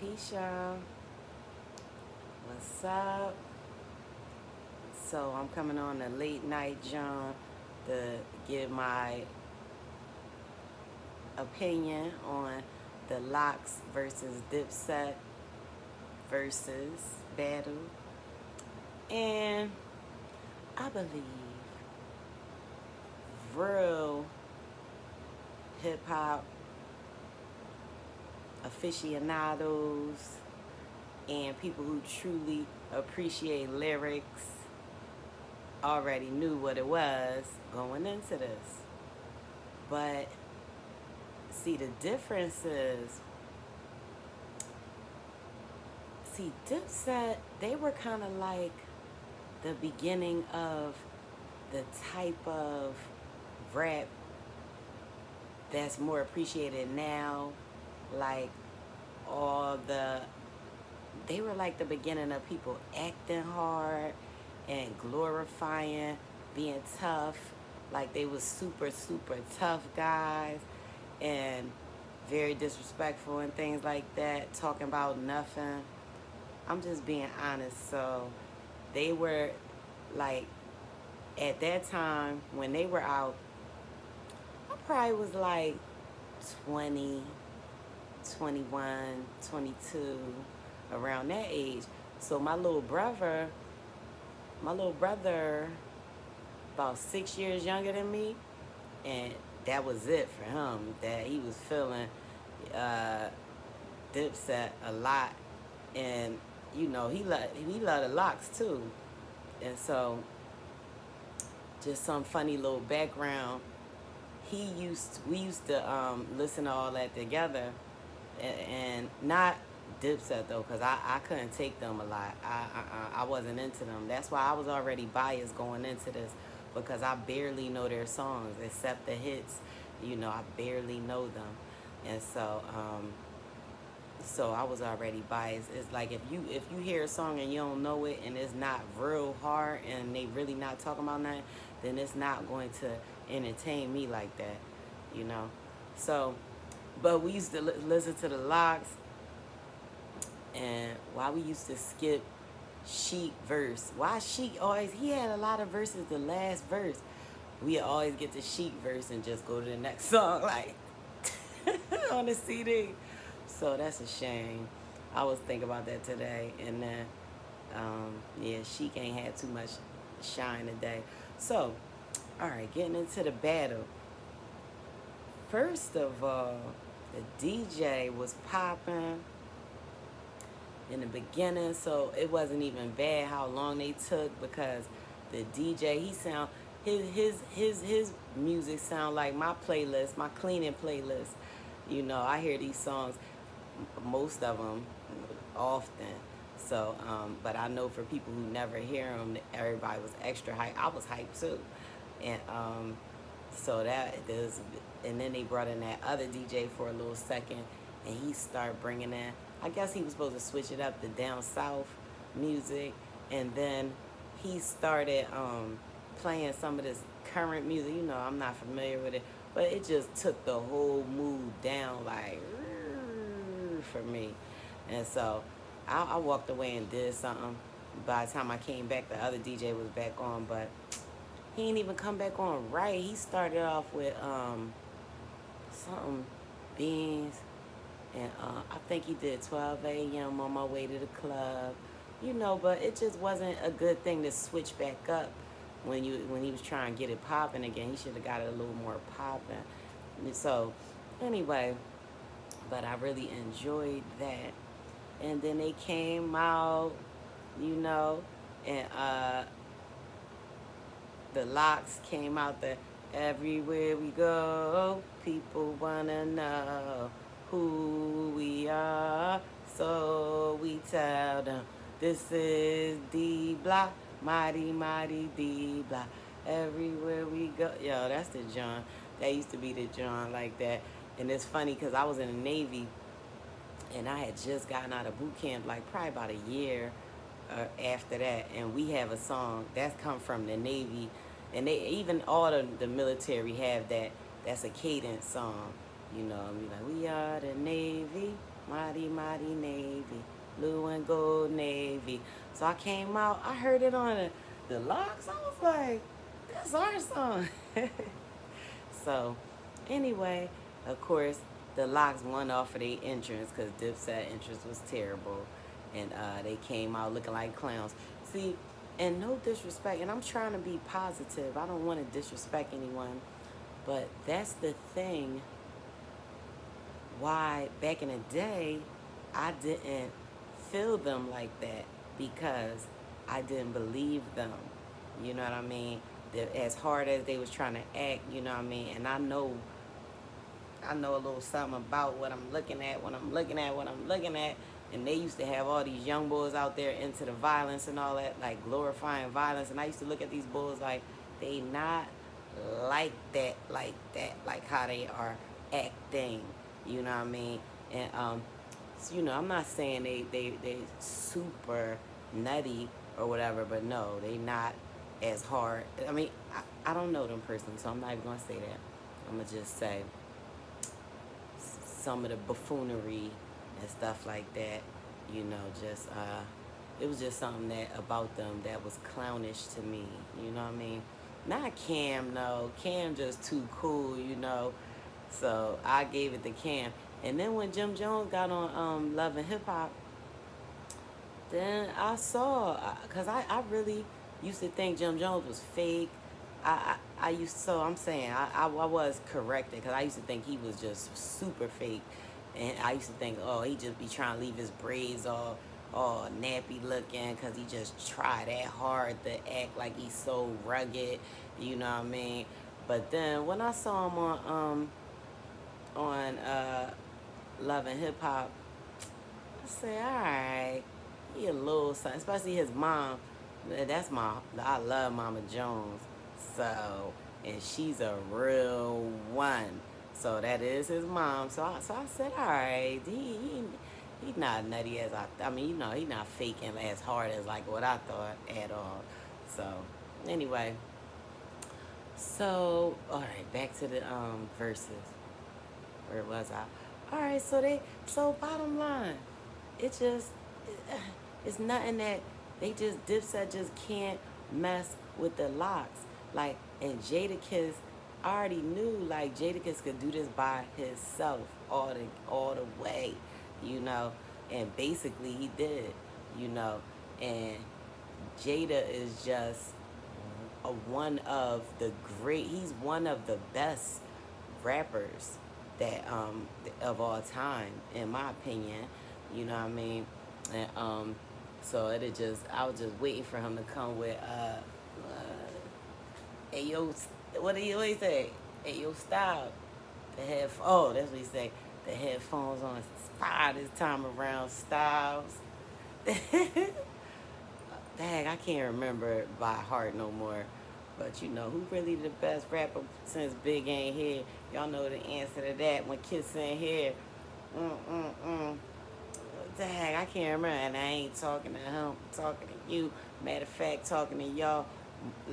Peace, y'all. What's up? So I'm coming on a late night John to give my opinion on the Locks versus Dipset Verzuz battle. And I believe real hip hop aficionados and people who truly appreciate lyrics already knew what it was going into this. But see, the difference is, Dipset, they were kind of like the beginning of the type of rap that's more appreciated now. Like they were like the beginning of people acting hard and glorifying being tough. Like they was super, super tough guys and very disrespectful and things like that, talking about nothing. I'm just being honest. So they were like, at that time when they were out, I probably was like 20, 21, 22, around that age. So my little brother, about 6 years younger than me, and that was it for him. That he was feeling Dipset a lot, and he loved the Locks too. And so, just some funny little background. We used to listen to all that together, and not Dipset though, because I couldn't take them a lot. I wasn't into them. That's why I was already biased going into this, because I barely know their songs except the hits. I barely know them, and so I was already biased. It's like if you hear a song and you don't know it and it's not real hard and they really not talking about nothing, then it's not going to entertain me like that, So, but we used to listen to the Locks, and why we used to skip Chic verse. Why Chic always, he had a lot of verses, the last verse. We always get the Chic verse and just go to the next song, like, on the CD. So that's a shame. I was thinking about that today, and then, Chic ain't had too much shine today. So, all right, getting into the battle. First of all, the DJ was popping in the beginning, so it wasn't even bad how long they took, because the DJ, his music sound like my playlist, my cleaning playlist. I hear these songs, most of them, often. So, but I know for people who never hear them, everybody was extra hyped. I was hyped too, and so and then they brought in that other DJ for a little second, and he started bringing in, I guess he was supposed to switch it up to down south music, and then he started playing some of this current music. I'm not familiar with it, but it just took the whole mood down, like, for me. And so I walked away and did something. By the time I came back, the other DJ was back on, but he ain't even come back on right. He started off with something beans, and I think he did 12 a.m. on my way to the club, but it just wasn't a good thing to switch back up when he was trying to get it popping again. He should have got it a little more popping. So anyway, but I really enjoyed that. And then they came out, and the Locks came out there. Everywhere we go, people wanna know who we are, so we tell them this is D Block, mighty, mighty D Block. Everywhere we go, yo, that's the John. That used to be the John like that. And it's funny because I was in the Navy, and I had just gotten out of boot camp, like probably about a year after that, and we have a song that's come from the Navy, and they even all the military have that. That's a cadence song, be like, we are the Navy, Mighty, mighty Navy, blue and gold Navy. So I came out, I heard it on the locks. I was like, that's our song. So, anyway, of course, the locks won off of their entrance because Dipset entrance was terrible. And they came out looking like clowns. See, and no disrespect, and I'm trying to be positive. I don't want to disrespect anyone. But that's the thing why back in the day I didn't feel them like that because I didn't believe them. You know what I mean? As hard as they was trying to act, you know what I mean? And I know a little something about what I'm looking at, what I'm looking at, what I'm looking at. And they used to have all these young boys out there into the violence and all that, like glorifying violence. And I used to look at these boys like they not like how they are acting. You know what I mean? And so, you know, I'm not saying they super nutty or whatever, but no, they not as hard. I mean, I don't know them personally, so I'm not even gonna say that. I'm gonna just say some of the buffoonery and stuff like that, you know, just it was just something that about them that was clownish to me, you know what I mean? Not Cam, no. Cam just too cool, you know. So I gave it to Cam. And then when Jim Jones got on Love and Hip Hop, then I saw, because I really used to think Jim Jones was fake. I used, so I'm saying, I was corrected, because I used to think he was just super fake. And I used to think, oh, he just be trying to leave his braids all nappy looking, because he just tried that hard to act like he's so rugged, you know what I mean? But then when I saw him on Love and Hip Hop, I said, all right, he a little something, especially his mom. I love Mama Jones. So, and she's a real one. So that is his mom. So I said, all right, he's not nutty as I mean, you know, he's not faking as hard as like what I thought at all. So anyway, so all right, back to the verses. Where was I? All right, so bottom line, it's nothing that Dipset just can't mess with the locks. Like, and Jadakiss, I already knew like Jadakiss could do this by himself all the way, you know, and basically he did, you know, and Jada is just he's one of the best rappers that of all time, in my opinion, you know what I mean? And so I was just waiting for him to come with hey yo, what do you say? Hey yo, style. That's what he say. The headphones on fire this time around, Styles. Dang, I can't remember it by heart no more. But you know, who really the best rapper since Big ain't here? Y'all know the answer to that when Kiss ain't here. Dang, I can't remember. And I ain't talking to him, I'm talking to you. Matter of fact, talking to y'all.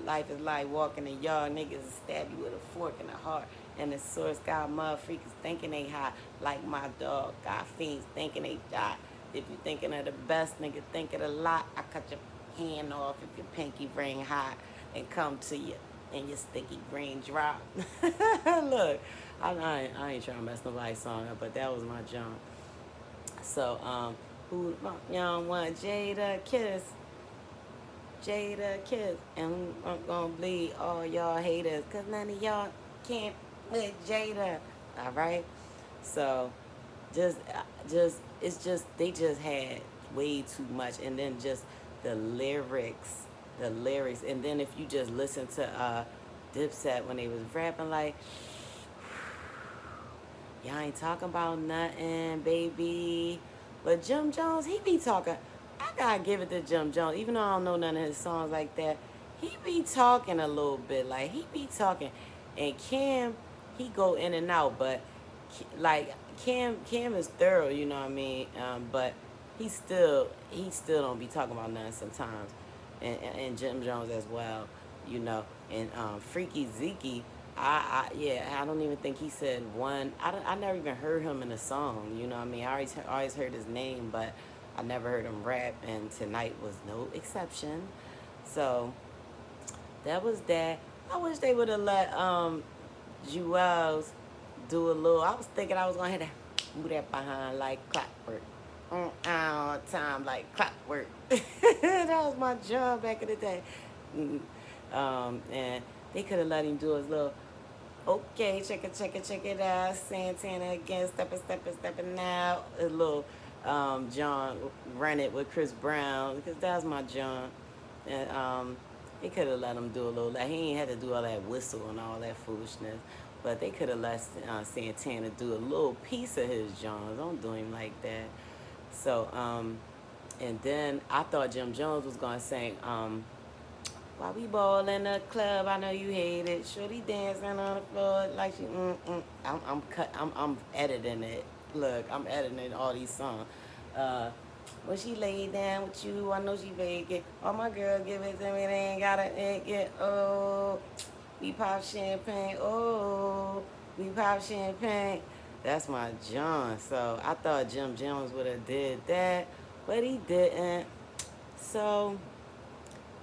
Life is like walking in y'all. Niggas stab you with a fork in the heart. And the source got motherfuckers thinking they hot. Like my dog got fiends thinking they die. If you thinking of the best, nigga, think of the lot. I cut your hand off if your pinky ring hot and come to you and your sticky green drop. Look, I ain't trying to mess nobody's song up, but that was my jump. So, who y'all want? Jadakiss. And I'm gonna bleed all y'all haters, cause none of y'all can't with Jada. Alright? So they just had way too much, and then just the lyrics, and then if you just listen to Dipset when they was rapping, like, y'all ain't talking about nothing, baby. But Jim Jones, he be talking. I gotta give it to Jim Jones, even though I don't know none of his songs like that. He be talking a little bit, like he be talking, and Cam, he go in and out, but like Cam is thorough, you know what I mean. But he still don't be talking about nothing sometimes, and Jim Jones as well, you know. And Freaky Zeke, Yeah, I don't even think he said one. I never even heard him in a song. You know what I mean? I always heard his name, but I never heard him rap, and tonight was no exception. So that was that. I wish they would have let Jewels do a little. I was thinking I was gonna have to move that behind like clockwork. Time like clockwork. That was my job back in the day. Mm, and they could have let him do his little. Okay, check it out. Santana again, stepping out. A little John run it with Chris Brown because that's my John. And they could have let him do a little. Like, he ain't had to do all that whistle and all that foolishness. But they could have let Santana do a little piece of his John. Don't do him like that. So, and then I thought Jim Jones was gonna sing. While we ball in the club, I know you hate it. Shorty dancing on the floor like she. I'm editing it. Look, I'm editing all these songs. When she lay down with you, I know she vacant. Oh, my girl, give it to me. They ain't got it. Oh, we pop champagne. Oh, we pop champagne. That's my John. So I thought Jim Jones would have did that, but he didn't. So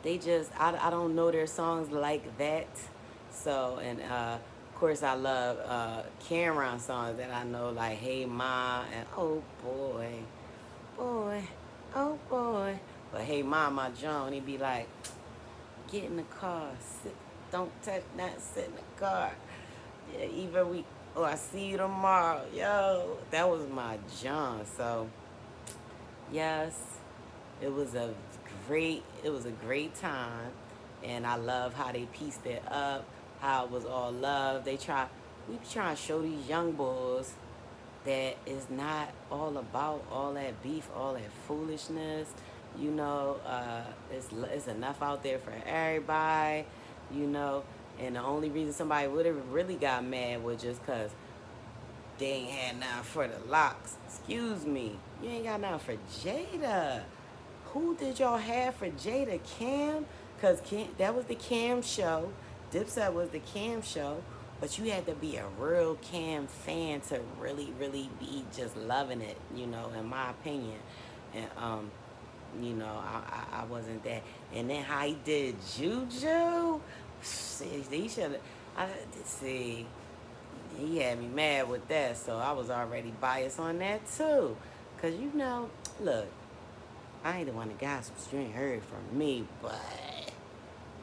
they just, I don't know their songs like that. So, and of course I love Cameron songs that I know, like Hey Ma and Oh Boy, Boy, Oh Boy. But Hey Ma, my John, he be like, get in the car, sit, don't touch nothing, sit in the car. Yeah, even we, oh, I see you tomorrow. Yo, that was my John. So, yes, it was a great time, and I love how they pieced it up, how it was all love. We be trying to show these young boys that it's not all about all that beef, all that foolishness. You know, it's enough out there for everybody. You know, and the only reason somebody would have really got mad was just cause they ain't had nothing for the locks. Excuse me, you ain't got nothing for Jada. Who did y'all have for Jada? Cam? Because that was the Cam show. Dipset was the Cam show. But you had to be a real Cam fan to really, really be just loving it, you know, in my opinion. And, you know, I wasn't that. And then how he did Juju, he should have, see, he had me mad with that. So I was already biased on that too. Because, you know, look, I ain't the one that gossips. You ain't heard from me, but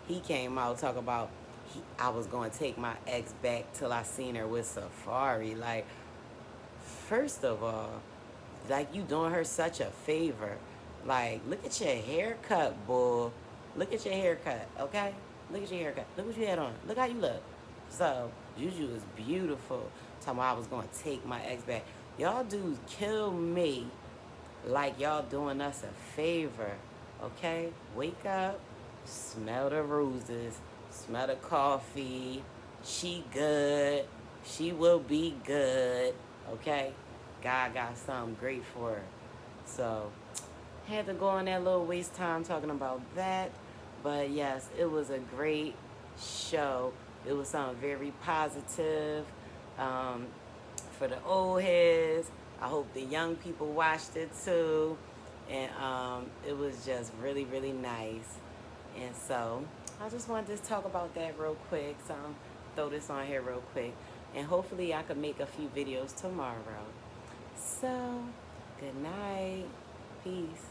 he came out talking about I was going to take my ex back till I seen her with Safari. Like, first of all, like, you doing her such a favor. Like, look at your haircut, bull. Look at your haircut, okay? Look at your haircut. Look what you had on. Look how you look. So, Juju is beautiful. Talking about I was going to take my ex back. Y'all dudes kill me like y'all doing us a favor, okay? Wake up, smell the roses, smell the coffee. She good. She will be good, okay? God got something great for her. So, had to go on that little waste time talking about that. But yes, it was a great show. It was something very positive for the old heads. I hope the young people watched it too. And it was just really, really nice. And so I just wanted to talk about that real quick. So I'll throw this on here real quick. And hopefully I could make a few videos tomorrow. So, good night. Peace.